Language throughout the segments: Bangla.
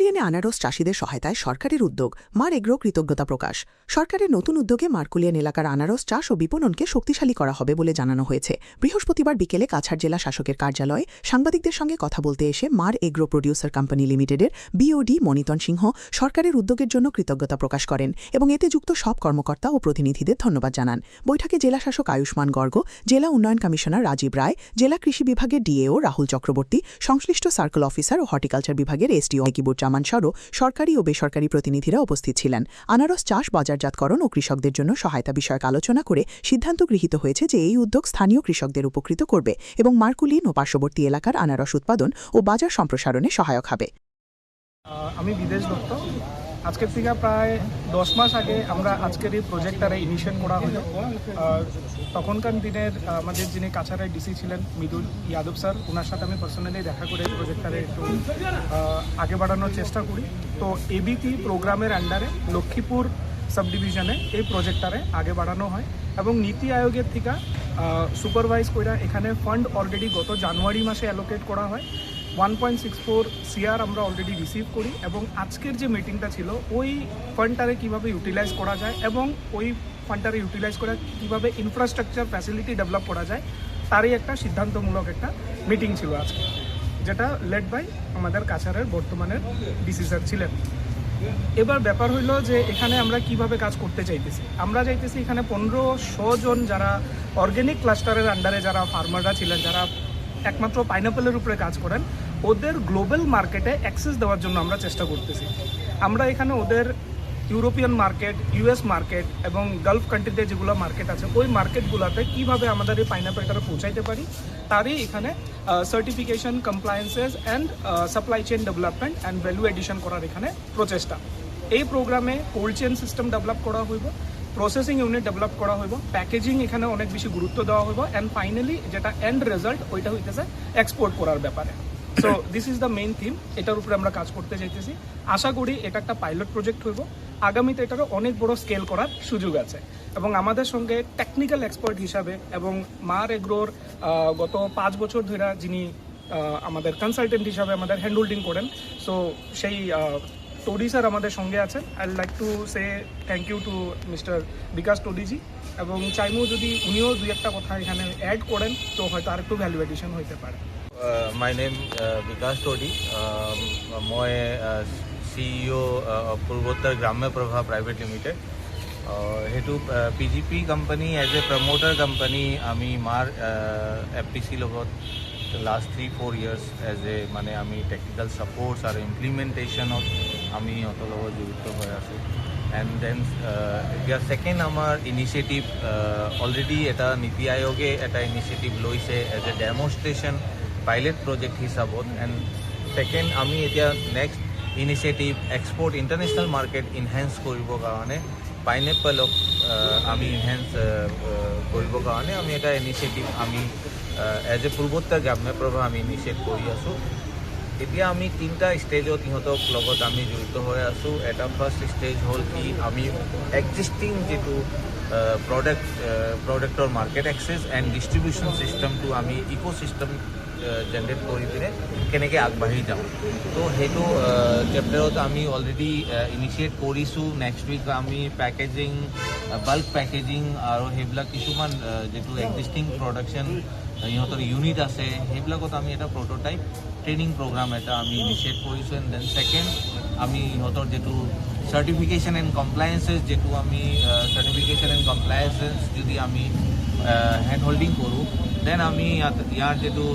মারকুলিয়ানে আনারস চাষিদের সহায়তায় সরকারের উদ্যোগ মার এগ্রো কৃতজ্ঞতা প্রকাশ। সরকারের নতুন উদ্যোগে মারকুলিয়ান এলাকার আনারস চাষ ও বিপণনকে শক্তিশালী করা হবে বলে জানানো হয়েছে। বৃহস্পতিবার বিকেলে কাছাড় জেলা শাসকের কার্যালয়ে সাংবাদিকদের সঙ্গে কথা বলতে এসে মার এগ্রো প্রডিউসার কোম্পানি লিমিটেডের বিওডি মনিতন সিংহ সরকারের উদ্যোগের জন্য কৃতজ্ঞতা প্রকাশ করেন এবং এতে যুক্ত সব কর্মকর্তা ও প্রতিনিধিদের ধন্যবাদ জানান। বৈঠকে জেলা শাসক আয়ুষ্মান গর্গ, জেলা উন্নয়ন কমিশনার রাজীব রায়, জেলা কৃষি বিভাগের ডিএও রাহুল চক্রবর্তী, সংশ্লিষ্ট সার্কেল অফিসার ও হর্টিকালচার বিভাগের এসডিও কিবুরজামান সহ সরকারি ও বেসরকারি প্রতিনিধিরা উপস্থিত ছিলেন। আনারস চাষ, বাজারজাতকরণ ও কৃষকদের জন্য সহায়তা বিষয়ক আলোচনা করে সিদ্ধান্ত গৃহীত হয়েছে যে এই উদ্যোগ স্থানীয় কৃষকদের উপকৃত করবে এবং মারকুলিয়ান ও পার্শ্ববর্তী এলাকার আনারস উৎপাদন ও বাজার সম্প্রসারণে সহায়ক হবে। আমি বিদেশ দত্ত। আজকের থেকে প্রায় 10 মাস আগে আমরা আজকের এই প্রজেক্টটারে ইনিশিয়েট করা হলো। তখনকার দিনের আমাদের যিনি কাছাড়ের ডিসি ছিলেন মৃদুল যাদব স্যার, ওনার সাথে আমি পার্সোনালি দেখা করে প্রজেক্টটারে একটু আগে বাড়ানোর চেষ্টা করি। তো এবিটি প্রোগ্রামের আন্ডারে লক্ষ্মীপুর সাব ডিভিশনে এই প্রজেক্টটারে আগে বাড়ানো হয় এবং নীতি আয়োগের থেকে সুপারভাইজ করে এখানে ফান্ড অলরেডি গত জানুয়ারি মাসে অ্যালোকেট করা হয়। 1.64 CR আমরা অলরেডি রিসিভ করি এবং আজকের যে মিটিংটা ছিল ওই ফান্ডটারে কীভাবে ইউটিলাইজ করা যায় এবং ওই ফান্ডটারে ইউটিলাইজ করে কীভাবে ইনফ্রাস্ট্রাকচার ফ্যাসিলিটি ডেভেলপ করা যায় তারই একটা সিদ্ধান্তমূলক একটা মিটিং ছিল আজকে, যেটা লেড বাই আমাদের কাছাড়ের বর্তমানের ডিসি স্যার ছিলেন। এবার ব্যাপার হইল যে এখানে আমরা কিভাবে কাজ করতে চাইতেছি। আমরা চাইতেছি এখানে 1500 জন যারা অর্গ্যানিক ক্লাস্টারের আন্ডারে যারা ফার্মাররা ছিলেন, যারা একমাত্র পাইনাপেলের উপরে কাজ করেন, ওদের গ্লোবাল মার্কেটে অ্যাক্সেস দেওয়ার জন্য আমরা চেষ্টা করতেছি। আমরা এখানে ওদের ইউরোপিয়ান মার্কেট, ইউএস মার্কেট এবং গালফ কান্ট্রিতে যেগুলো মার্কেট আছে ওই মার্কেটগুলোতে কীভাবে আমাদের এই পাইনাপেলটা পৌঁছাইতে পারি তারই এখানে certification, compliances and supply chain development and value addition করার এখানে প্রচেষ্টা। এই প্রোগ্রামে কোল্ড চেইন সিস্টেম ডেভেলপ করা হইব, প্রসেসিং ইউনিট ডেভেলপ করা হইব, প্যাকেজিং এখানে অনেক বেশি গুরুত্ব দেওয়া হইব অ্যান্ড ফাইনালি যেটা এন্ড রেজাল্ট ওইটা হইতেছে এক্সপোর্ট করার ব্যাপারে। So this is the main theme, এটার উপরে আমরা কাজ করতে চাইতেছি। আশা করি এটা একটা পাইলট প্রজেক্ট হইব, আগামীতে এটারও অনেক বড় স্কেল করার সুযোগ আছে এবং আমাদের সঙ্গে টেকনিক্যাল এক্সপার্ট হিসাবে এবং মার এগ্রোর গত 5 বছর ধরে যিনি আমাদের কনসালটেন্ট হিসাবে আমাদের হ্যান্ড হোল্ডিং করেন, সো সেই টোডি স্যার আমাদের সঙ্গে আছেন। I like to say thank you to mister Bikash টোডিজি এবং চাইমু যদি উনিও দুই একটা কথা এখানে অ্যাড করেন তো হয়তো আরেকটু ভ্যালু এডিশন হইতে পারে। মাই নেম বিকাশ টোডি, মই CEO পূৰ্বোত্তৰ গ্ৰাম্য প্ৰভা প্ৰাইভেট লিমিটেড। সেইটো PGP company age a promoter company আমি মাৰ FPC লগত লাষ্ট 3-4 ইয়াৰ্ছ এজ এ মানে আমি টেকনিকেল ছাপোৰ্টছ আৰু ইমপ্লিমেণ্টেশ্যনত আমি সিহঁতৰ লগত জড়িত হৈ আছোঁ। এণ্ড দেন এতিয়া ছেকেণ্ড আমাৰ ইনিচিয়েটিভ অলৰেডি এটা নীতি আয়োগে এটা ইনিচিয়েটিভ লৈছে as a demonstration pilot project হিচাপত। এণ্ড ছেকেণ্ড আমি এতিয়া next initiative export international market enhance কৰিবৰ কাৰণে পাইনেপলক আমি ইনহেঞ্চ কৰিবৰ কাৰণে আমি এটা ইনিচিয়েটিভ আমি এজ এ পূৰ্বোত্তৰ গ্ৰাম্য প্ৰভা আমি ইনিচিয়েট কৰি আছোঁ। এতিয়া আমি 3টা ষ্টেজত ইহঁতক লগত আমি জড়িত হৈ আছোঁ। এটা ফাৰ্ষ্ট ষ্টেজ হ'ল কি আমি এক্সিষ্টিং যিটো প্ৰডাক্টৰ মাৰ্কেট এক্সেছ এণ্ড ডিষ্ট্ৰিবিউশ্যন ছিষ্টেমটো আমি ইক'ছিষ্টেম জেনেৰেট কৰি পিনে কেনেকৈ আগবাঢ়ি যাওঁ। তো সেইটো চেপ্টাৰত আমি অলৰেডি ইনিচিয়েট কৰিছোঁ। নেক্সট উইক আমি পেকেজিং, বাল্ক পেকেজিং আৰু সেইবিলাক কিছুমান যিটো এক্সিষ্টিং প্ৰডাকশ্যন ইহঁতৰ ইউনিট আছে সেইবিলাকত আমি এটা প্ৰট'টাইপ ট্ৰেইনিং প্ৰগ্ৰাম এটা আমি ইনিচিয়েট কৰিছোঁ। এণ্ড দেন ছেকেণ্ড আমি ইহঁতৰ যিটো চাৰ্টিফিকেশ্যন এণ্ড কমপ্লায়েন্সেছ যিটো আমি চাৰ্টিফিকেশ্যন এণ্ড কমপ্লায়েন্সেছ যদি আমি হেণ্ড হোল্ডিং কৰোঁ দেন আমি ইয়াৰ যিটো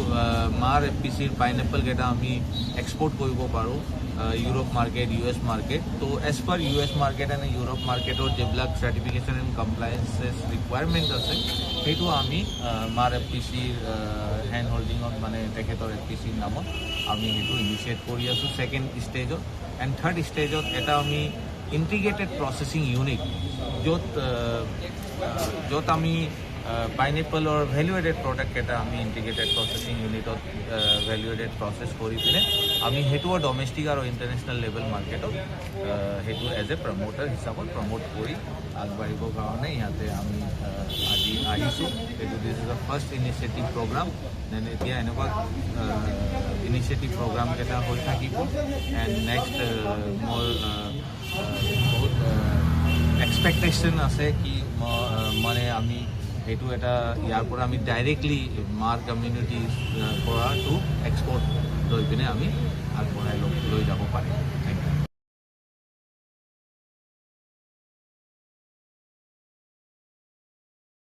মাৰ FPCৰ পাইনেপলকেইটা আমি এক্সপৰ্ট কৰিব পাৰোঁ ইউৰোপ মাৰ্কেট, US মাৰ্কেট। তো as per US market and Europe মাৰ্কেটৰ যিবিলাক চাৰ্টিফিকেশ্যন এণ্ড কমপ্লায়েন্সেছ ৰিকুৱাৰমেণ্ট আছে সেইটো আমি মাৰ FPCৰ হেণ্ড হোল্ডিঙত মানে তেখেতৰ FPCৰ নামত আমি সেইটো ইনিচিয়েট কৰি আছোঁ ছেকেণ্ড ষ্টেজত। এণ্ড থাৰ্ড ষ্টেজত এটা আমি ইণ্টিগ্ৰেটেড প্ৰচেছিং ইউনিট য'ত আমি পাইনেপলৰ ভেলু এডেড প্ৰডাক্ট এটা আমি ইণ্টিগ্ৰেটেড প্ৰচেছিং ইউনিটত ভেলু এডেড প্ৰচেছ কৰি পিনে আমি সেইটোও ডমেষ্টিক আৰু ইণ্টাৰনেশ্যনেল লেভেল মাৰ্কেটত সেইটো এজ এ প্ৰমোটাৰ হিচাপত প্ৰমোট কৰি আগবাঢ়িবৰ কাৰণে ইয়াতে আমি আজি আহিছোঁ। এইটো this is the first initiative program. Then এতিয়া এনেকুৱা ইনিচিয়েটিভ প্ৰগ্ৰামকেইটা হৈ থাকিব এণ্ড নেক্সট মোৰ বহুত এক্সপেক্টেশ্যন আছে কি মানে আমি সেইটো এটা ইয়াৰ পৰা আমি ডাইৰেক্টলি মাৰ কমিউনিটিৰ পৰা টু এক্সপৰ্ট লৈ পিনে আমি আগবঢ়াই লৈ যাব পাৰিম